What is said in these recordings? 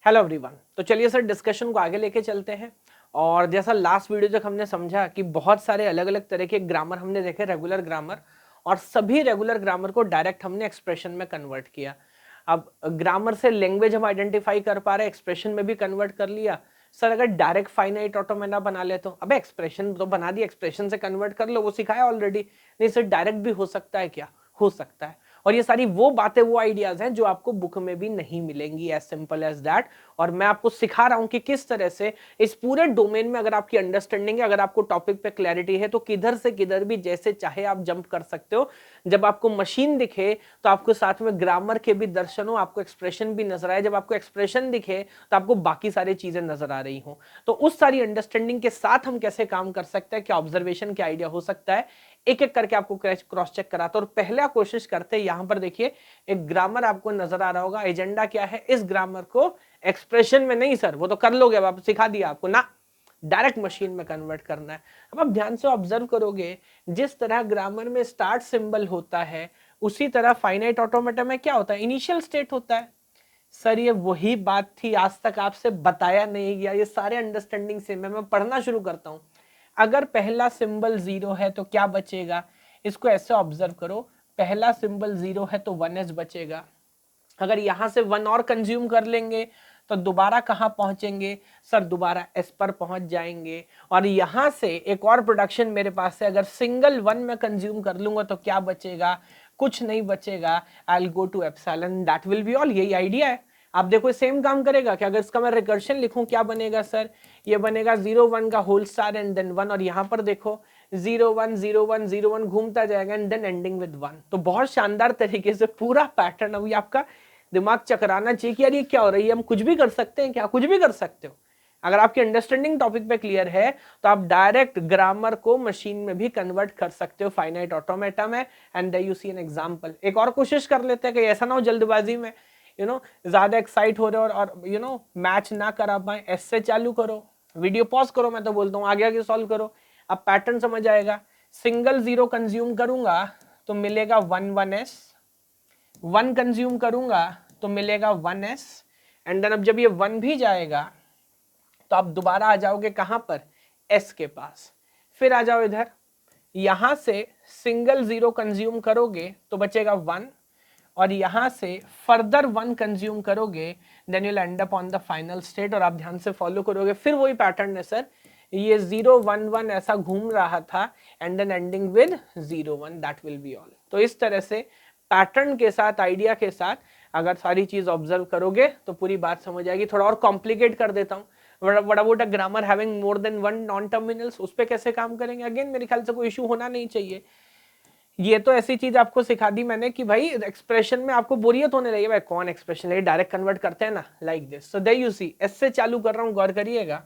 Hello everyone. तो चलिए sir discussion को आगे लेके चलते हैं। और जैसा लास्ट वीडियो तक हमने समझा कि बहुत सारे अलग अलग तरह के ग्रामर हमने देखे, रेगुलर ग्रामर, और सभी रेगुलर ग्रामर को डायरेक्ट हमने एक्सप्रेशन में कन्वर्ट किया। अब ग्रामर से लैंग्वेज हम आइडेंटिफाई कर पा रहे हैं, एक्सप्रेशन में भी कन्वर्ट कर लिया। सर अगर डायरेक्ट फाइनाइट ऑटोमेटा बना ले तो अबे एक्सप्रेशन तो बना दिया, एक्सप्रेशन से कन्वर्ट कर लो, वो सिखाया ऑलरेडी। नहीं सर डायरेक्ट भी हो सकता है क्या? हो सकता है। और ये सारी वो बातें, वो आइडियाज हैं जो आपको बुक में भी नहीं मिलेंगी, एज सिंपल एज दैट। और मैं आपको सिखा रहा हूं कि किस तरह से इस पूरे डोमेन में अगर आपकी अंडरस्टैंडिंग है, अगर आपको टॉपिक पे क्लैरिटी है, तो किधर से किधर भी जैसे चाहे आप जंप कर सकते हो। जब आपको मशीन दिखे तो आपको साथ में ग्रामर के भी दर्शन हो, आपको एक्सप्रेशन भी नजर आए। जब आपको एक्सप्रेशन दिखे तो आपको बाकी सारी चीजें नजर आ रही हो। तो उस सारी अंडरस्टैंडिंग के साथ हम कैसे काम कर सकते हैं, क्या ऑब्जर्वेशन, क्या आइडिया हो सकता है, एक एक करके आपको क्रॉस चेक कराता हूं। और पहला कोशिश करते हैं, यहां पर देखिए एक ग्रामर आपको नजर आ रहा होगा। एजेंडा क्या है, इस ग्रामर को एक्सप्रेशन में नहीं सर, वो तो कर लोगे, अब आप सिखा दिया आपको ना, डायरेक्ट मशीन में कन्वर्ट करना है। अब आप ध्यान से ऑब्जर्व करोगे, जिस तरह ग्रामर में स्टार्ट सिंबल होता है उसी तरह फाइनाइट ऑटोमेटा में क्या होता है, इनिशियल स्टेट होता है। सर ये वही बात थी, आज तक आपसे बताया नहीं गया, ये सारे अंडरस्टैंडिंग से मैं पढ़ना शुरू करता हूं। अगर पहला सिंबल 0 है तो क्या बचेगा, इसको ऐसे ऑब्जर्व करो। पहला सिंबल 0 है तो 1s बचेगा। अगर यहां से 1 और कंज्यूम कर लेंगे तो दोबारा कहां पहुंचेंगे सर, दोबारा एस पर पहुंच जाएंगे। और यहां से एक और प्रोडक्शन मेरे पास है, अगर सिंगल 1 में कंज्यूम कर लूंगा तो क्या बचेगा, कुछ नहीं बचेगा। I will go to epsilon, that will be all. यही आइडिया है। आप देखो सेम काम करेगा क्या, अगर इसका मैं रिकर्शन लिखूं क्या बनेगा सर, ये बनेगा 0 1 का होल स्टार एंड देन 1। और यहां पर देखो 0 1 0 1 0 1 घूमता जाएगा एंड देन एंडिंग विद 1। तो बहुत शानदार तरीके से पूरा पैटर्न अभी आपका दिमाग चकराना चाहिए कि यार ये क्या हो रही है, हम कुछ भी कर सकते हैं क्या, कुछ भी कर सकते हो। अगर आपकी अंडरस्टैंडिंग टॉपिक पे क्लियर है तो आप डायरेक्ट ग्रामर को मशीन में भी कन्वर्ट कर सकते हो, फाइनाइट ऑटोमेटा में। And there you see an example. एक और कोशिश कर लेते हैं कि ऐसा ना हो जल्दबाजी में ज्यादा एक्साइट हो रहे हो और मैच ना करा पाए। एस से चालू करो, वीडियो पॉज करो, मैं तो बोलता हूँ आगे आगे सॉल्व करो, अब पैटर्न समझ आएगा। सिंगल 0 कंज्यूम करूंगा तो मिलेगा 1 1s, 1 कंज्यूम करूंगा तो मिलेगा 1s। एंड देन अब जब ये 1 भी जाएगा तो आप दोबारा आ जाओगे कहां पर, s के पास। फिर आ जाओ इधर, यहां से सिंगल 0 कंज्यूम करोगे तो बचेगा 1, और यहां से फर्दर 1 कंज्यूम करोगे then you will end up on the final state. और आप ध्यान से फॉलो करोगे, फिर वही पैटर्न है सर, ये 0 1 1 ऐसा घूम रहा था and then ending with 0 1, that will be all. तो इस तरह से पैटर्न के साथ, आइडिया के साथ अगर सारी चीज ऑब्जर्व करोगे तो पूरी बात समझ आएगी। थोड़ा और कॉम्प्लिकेट कर देता हूँ, what about a grammar having more than 1 non terminals, उस पे कैसे काम करेंगे। अगेन मेरे ख्याल से कोई इशू होना नहीं चाहिए। ये तो ऐसी चीज आपको सिखा दी मैंने कि भाई एक्सप्रेशन में आपको बोरियत होने लगी, भाई कौन एक्सप्रेशन लेके डायरेक्ट कन्वर्ट करते हैं ना, like this. So there you see, S से चालू कर रहा हूं, गौर करिएगा,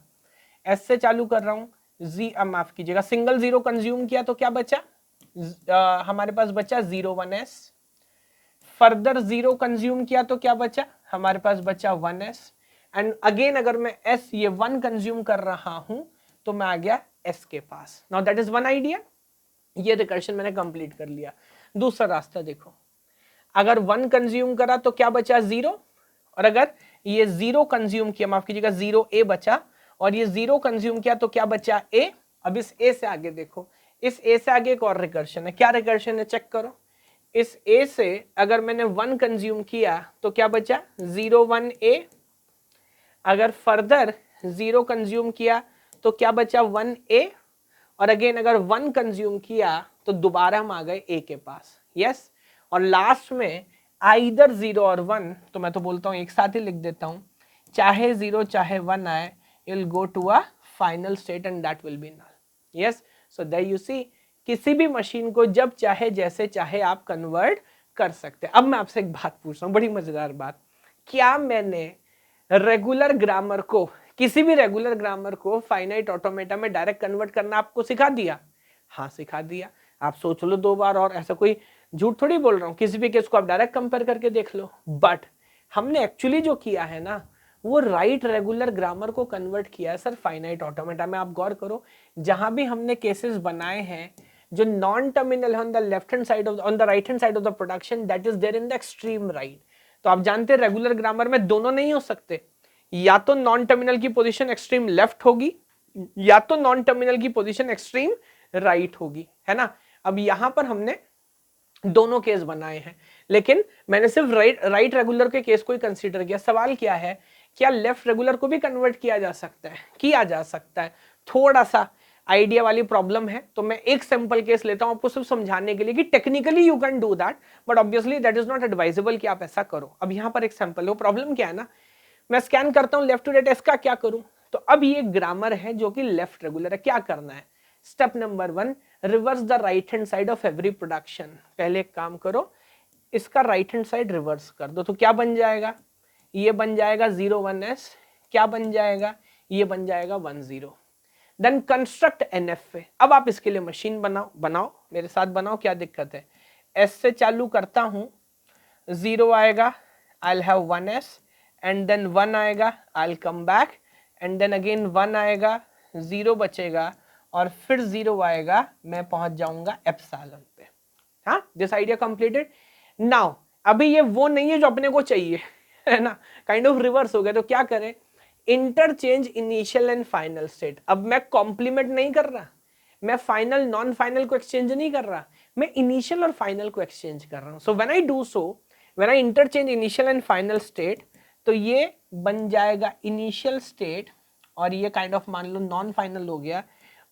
एस से चालू कर रहा हूं। जी माफ कीजिएगा, सिंगल 0 कंज्यूम किया तो क्या बचा, हमारे पास बचा 0 1s। फर्दर 0 कंज्यूम किया तो क्या बचा, हमारे पास बचा 1s। एंड अगेन अगर मैं s ये 1 कंज्यूम कर रहा हूं तो मैं आ गया s के पास। Now that is one idea, ये रिकर्शन मैंने कंप्लीट कर लिया। दूसरा रास्ता देखो, अगर 1 कंज्यूम करा तो क्या बचा 0, और अगर ये 0 कंज्यूम किया, माफ कीजिएगा 0a बचा, और ये 0 कंज्यूम किया तो क्या बचा a। अब इस a से आगे देखो, इस a से आगे एक और रिकर्शन है, क्या रिकर्शन है चेक करो। इस a से अगर मैंने 1 कंज्यूम किया तो क्या बचा 0 1a, अगर फर्दर 0 कंज्यूम किया तो क्या बचा 1a, और अगेन अगर 1 कंज्यूम किया तो दोबारा हम आ गए a के पास, यस। और लास्ट में आइदर 0 और 1, तो मैं तो बोलता हूं एक साथ ही लिख देता हूं, चाहे 0 चाहे 1 आए, you'll go to a final state and that will be null, yes। so there you see, किसी भी मशीन को जब चाहे जैसे चाहे आप कन्वर्ट कर सकते हैं। अब मैं आपसे एक बात पूछ रहा हूं, बड़ी मजेदार बात, क्या मैंने रेगुलर ग्रामर को, किसी भी रेगुलर ग्रामर को फाइनाइट ऑटोमेटा में डायरेक्ट कन्वर्ट करना आपको सिखा दिया? हाँ सिखा दिया। आप सोच लो 2 बार, और ऐसा कोई झूठ थोड़ी बोल रहा हूं, किसी भी केस को आप डायरेक्ट कंपेयर करके देख लो। बट हमने एक्चुअली जो किया है ना, वो राइट रेगुलर ग्रामर को कन्वर्ट किया है सर फाइनाइट ऑटोमेटा में। आप गौर करो, जहां भी हमने केसेस बनाए हैं जो नॉन टर्मिनल है on the left hand side of, on the right hand side of the production, that is there in the extreme right. तो आप जानते हैं रेगुलर ग्रामर में दोनों नहीं हो सकते, या तो नॉन टर्मिनल की पोजीशन एक्सट्रीम लेफ्ट होगी या तो नॉन टर्मिनल की पोजीशन एक्सट्रीम राइट होगी, है ना। अब यहां पर हमने दोनों केस बनाए हैं, लेकिन मैंने सिर्फ राइट रेगुलर के केस को ही कंसीडर किया। सवाल क्या है, क्या लेफ्ट रेगुलर को भी कन्वर्ट किया जा सकता है? किया जा सकता है। थोड़ा सा आइडिया वाली प्रॉब्लम है, तो मैं एक सिंपल केस लेता हूं आपको सिर्फ समझाने के लिए कि technically you can do that, but obviously that is not advisable कि आप ऐसा करो। अब यहां पर एक सैंपल है, प्रॉब्लम क्या है ना, मैं स्कैन करता हूं लेफ्ट टू राइट, इसका क्या करूं? तो अब ये ग्रामर है जो कि लेफ्ट रेगुलर है, क्या करना है? Step number 1, reverse the right hand side of every production. पहले एक काम करो, इसका राइट हैंड साइड रिवर्स कर दो, तो क्या बन जाएगा? ये बन जाएगा 0 1s, क्या बन जाएगा? ये बन जाएगा 1 0। Then construct NFA। अब आप इसके लिए मशीन बनाओ मेरे साथ बनाओ, क्या दिक्कत है? S से चालू करता हूं, 0 आएगा, I'll have 1s, and then 1 आएगा, I'll come back, and then again 1 आएगा, 0 बचेगा, और फिर 0 आएगा, मैं पहुंच जाऊंगा एप्सिलॉन पे। हाँ, दिस आइडिया कंप्लीटेड। नाउ अभी ये वो नहीं है जो अपने को चाहिए, है ना, काइंड ऑफ रिवर्स हो गया। तो क्या करें? Interchange initial and final state. अब मैं कॉम्प्लीमेंट नहीं कर रहा, मैं फाइनल नॉन फाइनल को एक्सचेंज नहीं कर रहा, मैं इनिशियल और फाइनल को एक्सचेंज कर रहा हूं। So when I do so, when I interchange initial and final state, तो ये बन जाएगा इनिशियल स्टेट, और ये काइंड ऑफ मान लो नॉन फाइनल हो गया,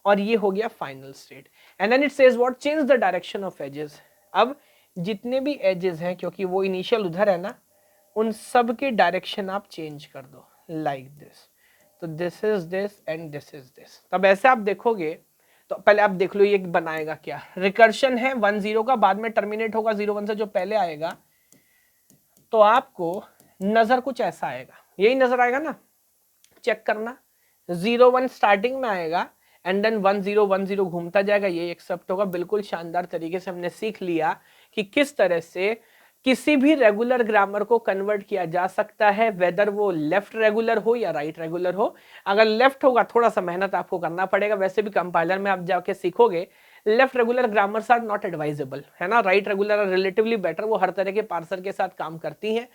और ये हो गया final state. And then it says what, change the direction of edges. अब जितने भी एजेस हैं, क्योंकि वो इनिशियल उधर है ना, उन सब के डायरेक्शन आप चेंज कर दो, लाइक दिस। तो this is this and this is this. तब ऐसे आप देखोगे, तो पहले आप देख लो ये बनाएगा क्या। रिकर्शन है 1 0 का, बाद में टर्मिनेट होगा 0 1 से, जो पहले आएगा, तो आपको नजर कुछ ऐसा आएगा, यही नजर आएगा ना, चेक करना। 0 1 स्टार्टिंग में आएगा, एंड देन 1 0 1 0 घूमता जाएगा, ये एक्सेप्ट होगा। बिल्कुल शानदार तरीके से हमने सीख लिया कि किस तरह से किसी भी रेगुलर ग्रामर को कन्वर्ट किया जा सकता है, वेदर वो लेफ्ट रेगुलर हो या राइट रेगुलर हो। अगर लेफ्ट होगा, थोड़ा सा मेहनत आपको करना पड़ेगा, वैसे भी कंपाइलर में आप जाके सीखोगे। Left regular grammars are not advisable, है ना, right regular are relatively better, वो हर तरह के पार्सर के साथ काम करती हैं।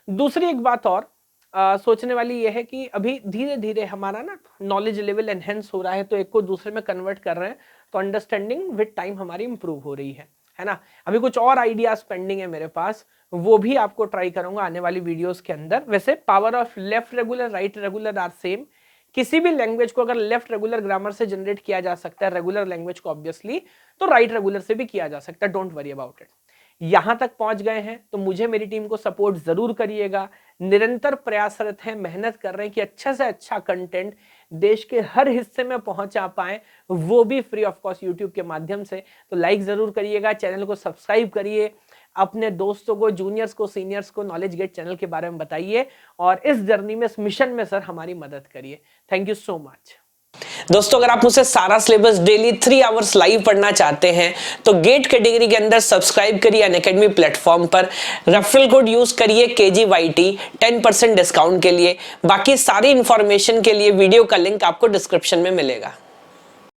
दूसरी एक बात और सोचने वाली ये है कि अभी धीरे धीरे हमारा ना नॉलेज लेवल एनहेंस हो रहा है, तो एक को दूसरे में कन्वर्ट कर रहे हैं, तो अंडरस्टैंडिंग विद टाइम हमारी इंप्रूव हो रही है ना। अभी कुछ और आइडियाज पेंडिंग है मेरे पास, वो भी आपको ट्राई करूंगा आने वाली वीडियोस के अंदर। वैसे power of left regular right regular are same. किसी भी लैंग्वेज को अगर लेफ्ट रेगुलर ग्रामर से जनरेट किया जा सकता है, रेगुलर लैंग्वेज को ऑब्वियसली, तो राइट रेगुलर से भी किया जा सकता है, डोंट वरी अबाउट इट। यहां तक पहुंच गए हैं तो मुझे, मेरी टीम को सपोर्ट जरूर करिएगा। निरंतर प्रयासरत हैं, मेहनत कर रहे हैं कि अच्छा से अच्छा कंटेंट देश के हर हिस्से में पहुंचा पाए, वो भी फ्री ऑफ कॉस्ट यूट्यूब के माध्यम से। तो लाइक जरूर करिएगा, चैनल को सब्सक्राइब करिए, अपने दोस्तों को, जूनियर्स को, सीनियर्स को नॉलेज गेट चैनल के बारे में बताइए, और इस जर्नी में, इस मिशन में सर हमारी मदद करिए। Thank you so much. दोस्तों, अगर आप मुझसे सारा सिलेबस डेली 3 आवर्स लाइव पढ़ना चाहते हैं तो गेट कैटेगरी के अंदर सब्सक्राइब करिए अनअकैडमी प्लेटफॉर्म पर। रेफरल कोड यूज करिए KGYT 10% डिस्काउंट के लिए। बाकी सारी इंफॉर्मेशन के लिए वीडियो का लिंक आपको डिस्क्रिप्शन में मिलेगा।